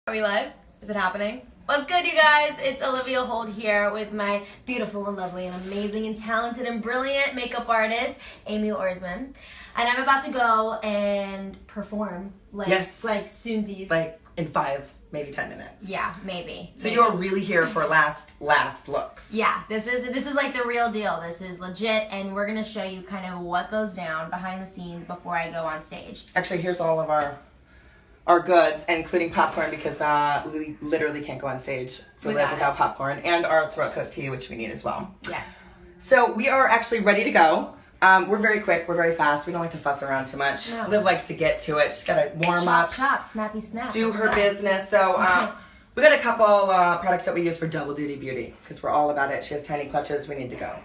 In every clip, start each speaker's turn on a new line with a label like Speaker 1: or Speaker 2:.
Speaker 1: Are we live? Is it happening? What's good, you guys? It's Olivia Holt here with my beautiful and lovely and amazing and talented and brilliant makeup artist, Amy Orsman. And I'm about to go and perform like soonsies.
Speaker 2: Like in 5, maybe 10 minutes.
Speaker 1: Yeah, maybe.
Speaker 2: So you're really here for last looks.
Speaker 1: Yeah, this is like the real deal. This is legit, and we're gonna show you kind of what goes down behind the scenes before I go on stage.
Speaker 2: Actually, here's all of our goods, including popcorn, because we literally can't go on stage without popcorn, and our throat coat tea, which we need as well.
Speaker 1: Yes.
Speaker 2: So we are actually ready to go. We're very quick. We're very fast. We don't like to fuss around too much.
Speaker 1: No.
Speaker 2: Liv likes to get to it. She's got to warm up.
Speaker 1: Chop, snappy, snap.
Speaker 2: Do her business. So we got a couple products that we use for Double Duty Beauty, because we're all about it. She has tiny clutches. We need to go.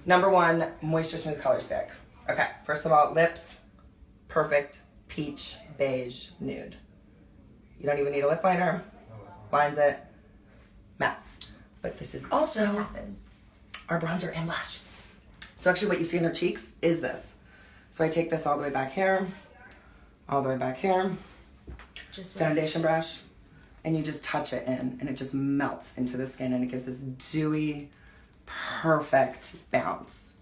Speaker 2: Number 1, Moisture Smooth Color Stick. Okay, first of all, lips, perfect, peach, beige, nude. You don't even need a lip liner. Lines it. Mattes. But this is also our bronzer and blush. So actually what you see in her cheeks is this. So I take this all the way back here, all the way back here, just foundation brush, and you just touch it in, and it just melts into the skin, and it gives this dewy, perfect bounce.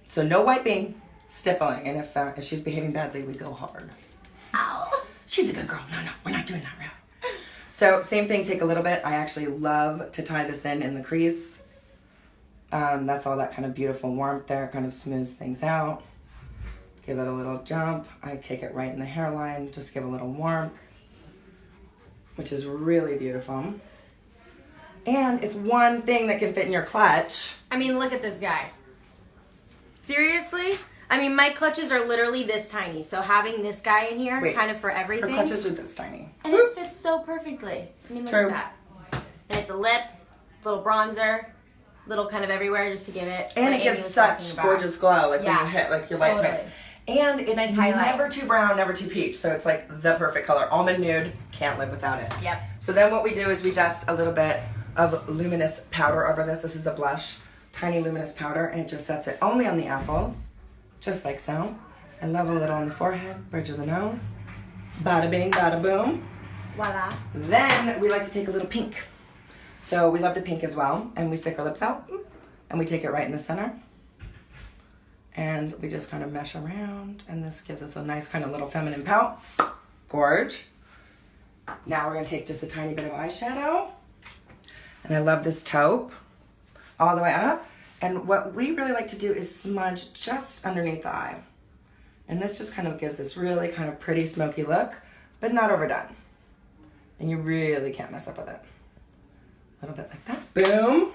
Speaker 2: So no wiping, stippling, and if she's behaving badly, we go hard.
Speaker 1: Ow.
Speaker 2: She's a good girl. No, we're not doing that real. So same thing, take a little bit. I actually love to tie this in the crease. That's all that kind of beautiful warmth there. It kind of smooths things out. Give it a little jump. I take it right in the hairline. Just give a little warmth, which is really beautiful. And it's one thing that can fit in your clutch.
Speaker 1: I mean, look at this guy. Seriously? I mean, my clutches are literally this tiny, so having this guy in here, kind of for everything.
Speaker 2: Her clutches are this tiny.
Speaker 1: And it fits so perfectly. I mean, look at that. And it's a lip, little bronzer, little kind of everywhere just to give it.
Speaker 2: And it gives such gorgeous glow, like when you hit like your light picks. And it's nice never too brown, never too peach, so it's like the perfect color. Almond nude, can't live without it.
Speaker 1: Yep.
Speaker 2: So then what we do is we dust a little bit of luminous powder over this. This is a blush, tiny luminous powder, and it just sets it only on the apples. Just like so. I love a little on the forehead, bridge of the nose. Bada bing, bada boom.
Speaker 1: Voila.
Speaker 2: Then we like to take a little pink. So we love the pink as well. And we stick our lips out. And we take it right in the center. And we just kind of mesh around. And this gives us a nice kind of little feminine pout. Gorge. Now we're going to take just a tiny bit of eyeshadow. And I love this taupe. All the way up. And what we really like to do is smudge just underneath the eye. And this just kind of gives this really kind of pretty smoky look, but not overdone. And you really can't mess up with it. A little bit like that. Boom.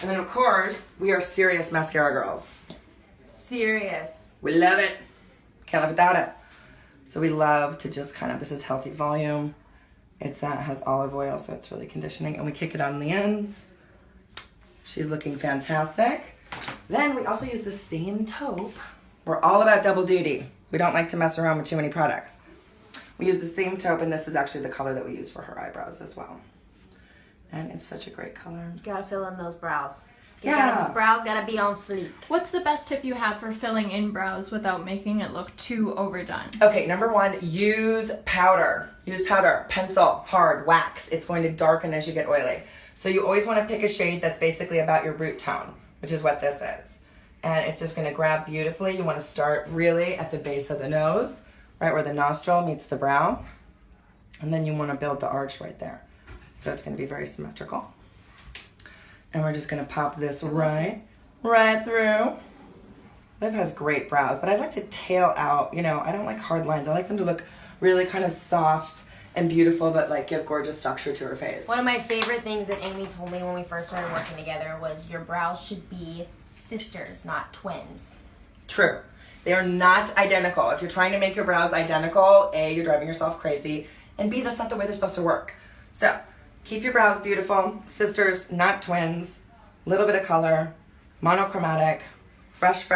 Speaker 2: And then of course, we are serious mascara girls.
Speaker 1: Serious.
Speaker 2: We love it. Can't live without it. So we love to just kind of, this is Healthy Volume. It has olive oil, so it's really conditioning. And we kick it on the ends. She's looking fantastic. Then we also use the same taupe. We're all about double duty. We don't like to mess around with too many products. We use the same taupe, and this is actually the color that we use for her eyebrows as well. And it's such a great color.
Speaker 1: You gotta fill in those brows.
Speaker 2: Brows
Speaker 1: gotta be on fleek.
Speaker 3: What's the best tip you have for filling in brows without making it look too overdone?
Speaker 2: Okay, number 1, use powder. Use powder, pencil, hard, wax. It's going to darken as you get oily. So you always want to pick a shade that's basically about your root tone, which is what this is. And it's just going to grab beautifully. You want to start really at the base of the nose, right where the nostril meets the brow. And then you want to build the arch right there. So it's going to be very symmetrical. And we're just going to pop this right through. Liv has great brows, but I like to tail out. You know, I don't like hard lines. I like them to look really kind of soft and beautiful, but like give gorgeous structure to her face.
Speaker 1: One of my favorite things that Amy told me when we first started working together was your brows should be sisters, not twins.
Speaker 2: True. They are not identical. If you're trying to make your brows identical, A, you're driving yourself crazy, and B, that's not the way they're supposed to work. So keep your brows beautiful, sisters, not twins, little bit of color, monochromatic, fresh.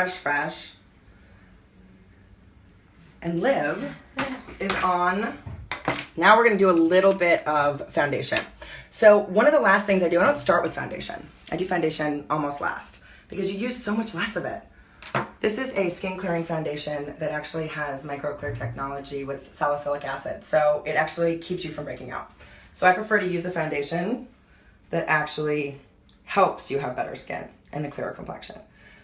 Speaker 2: And Liv is on. Now we're going to do a little bit of foundation. So one of the last things I do, I don't start with foundation. I do foundation almost last because you use so much less of it. This is a skin clearing foundation that actually has micro clear technology with salicylic acid. So it actually keeps you from breaking out. So I prefer to use a foundation that actually helps you have better skin and a clearer complexion.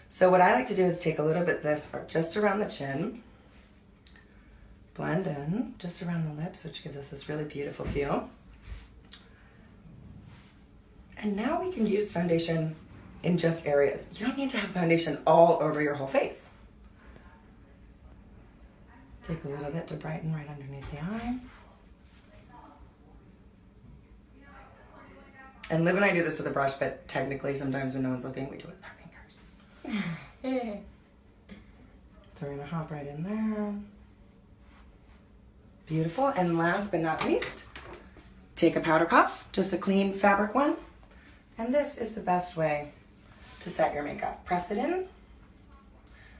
Speaker 2: So what I like to do is take a little bit of this just around the chin, blend in just around the lips, which gives us this really beautiful feel. And now we can use foundation in just areas. You don't need to have foundation all over your whole face. Take a little bit to brighten right underneath the eye. And Liv and I do this with a brush, but technically sometimes when no one's looking, we do it with our fingers. So we're gonna hop right in there. Beautiful. And last but not least, take a powder puff, just a clean fabric one. And this is the best way to set your makeup. Press it in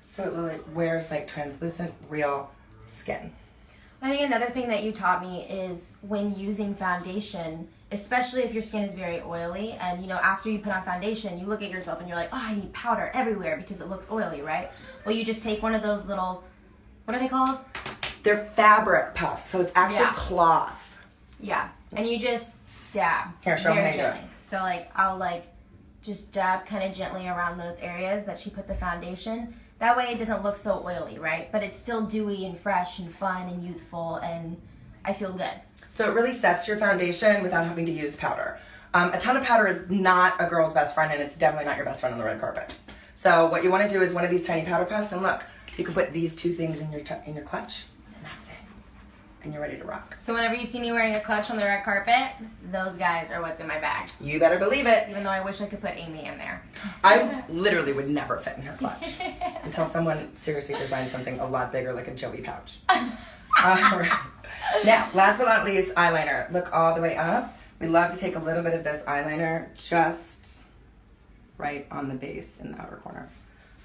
Speaker 2: so it wears like translucent real skin.
Speaker 1: I think another thing that you taught me is when using foundation, especially if your skin is very oily, and you know, after you put on foundation, you look at yourself and you're like, oh, I need powder everywhere because it looks oily, right? Well, you just take one of those little, what are they called?
Speaker 2: They're fabric puffs, so it's actually cloth.
Speaker 1: Yeah, and you just dab.
Speaker 2: Here, show me how you do it.
Speaker 1: gently. So like, I'll like just dab kind of gently around those areas that she put the foundation. That way it doesn't look so oily, right? But it's still dewy and fresh and fun and youthful, and I feel good.
Speaker 2: So it really sets your foundation without having to use powder. A ton of powder is not a girl's best friend, and it's definitely not your best friend on the red carpet. So what you want to do is one of these tiny powder puffs, and look, you can put these two things in your clutch, and that's it. And you're ready to rock.
Speaker 1: So whenever you see me wearing a clutch on the red carpet, those guys are what's in my bag.
Speaker 2: You better believe it.
Speaker 1: Even though I wish I could put Amy in there.
Speaker 2: I literally would never fit in her clutch until someone seriously designed something a lot bigger, like a Joey pouch. Right. Now, last but not least, eyeliner. Look all the way up. We love to take a little bit of this eyeliner just right on the base in the outer corner,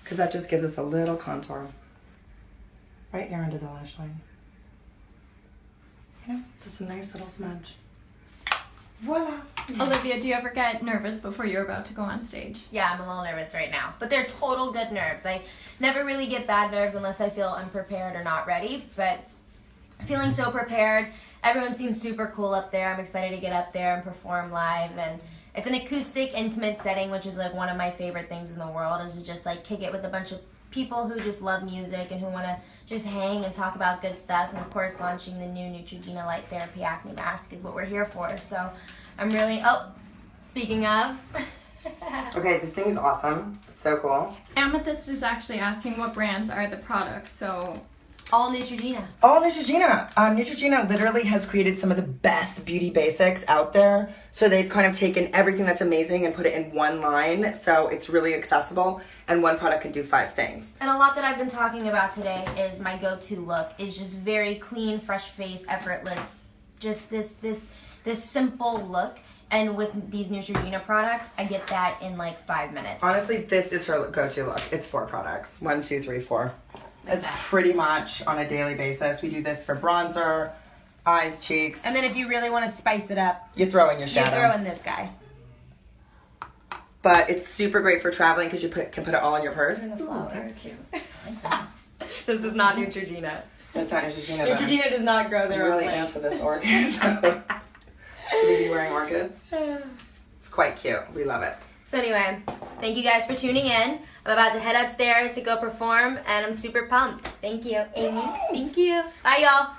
Speaker 2: because that just gives us a little contour right here under the lash line. Yeah, just a nice little smudge. Voila.
Speaker 3: Olivia, do you ever get nervous before you're about to go on stage?
Speaker 1: Yeah, I'm a little nervous right now. But they're total good nerves. I never really get bad nerves unless I feel unprepared or not ready. But feeling so prepared. Everyone seems super cool up there. I'm excited to get up there and perform live. And it's an acoustic, intimate setting, which is like one of my favorite things in the world, is to just like kick it with a bunch of people who just love music and who want to just hang and talk about good stuff. And of course, launching the new Neutrogena Light Therapy Acne Mask is what we're here for. So I'm really, speaking of.
Speaker 2: Okay, this thing is awesome. It's so cool.
Speaker 3: Amethyst is actually asking what brands are the products, so...
Speaker 1: All Neutrogena.
Speaker 2: All Neutrogena. Neutrogena literally has created some of the best beauty basics out there. So they've kind of taken everything that's amazing and put it in one line. So it's really accessible, and one product can do 5 things.
Speaker 1: And a lot that I've been talking about today is my go-to look is just very clean, fresh face, effortless. Just this simple look. And with these Neutrogena products, I get that in like 5 minutes.
Speaker 2: Honestly, this is her go-to look. It's 4 products. 1, 2, 3, 4. It's pretty much on a daily basis. We do this for bronzer, eyes, cheeks.
Speaker 1: And then if you really want to spice it up,
Speaker 2: you throw in your shadow.
Speaker 1: you throw in this guy.
Speaker 2: But it's super great for traveling because you can put it all in your purse.
Speaker 1: Ooh,
Speaker 2: that's cute.
Speaker 1: This is not Neutrogena.
Speaker 2: It's not Neutrogena.
Speaker 1: Neutrogena does not grow their own
Speaker 2: really
Speaker 1: plants.
Speaker 2: into this orchid. Should we be wearing orchids? It's quite cute. We love it.
Speaker 1: So anyway, thank you guys for tuning in. I'm about to head upstairs to go perform, and I'm super pumped. Thank you, Amy. Thank you. Bye, y'all.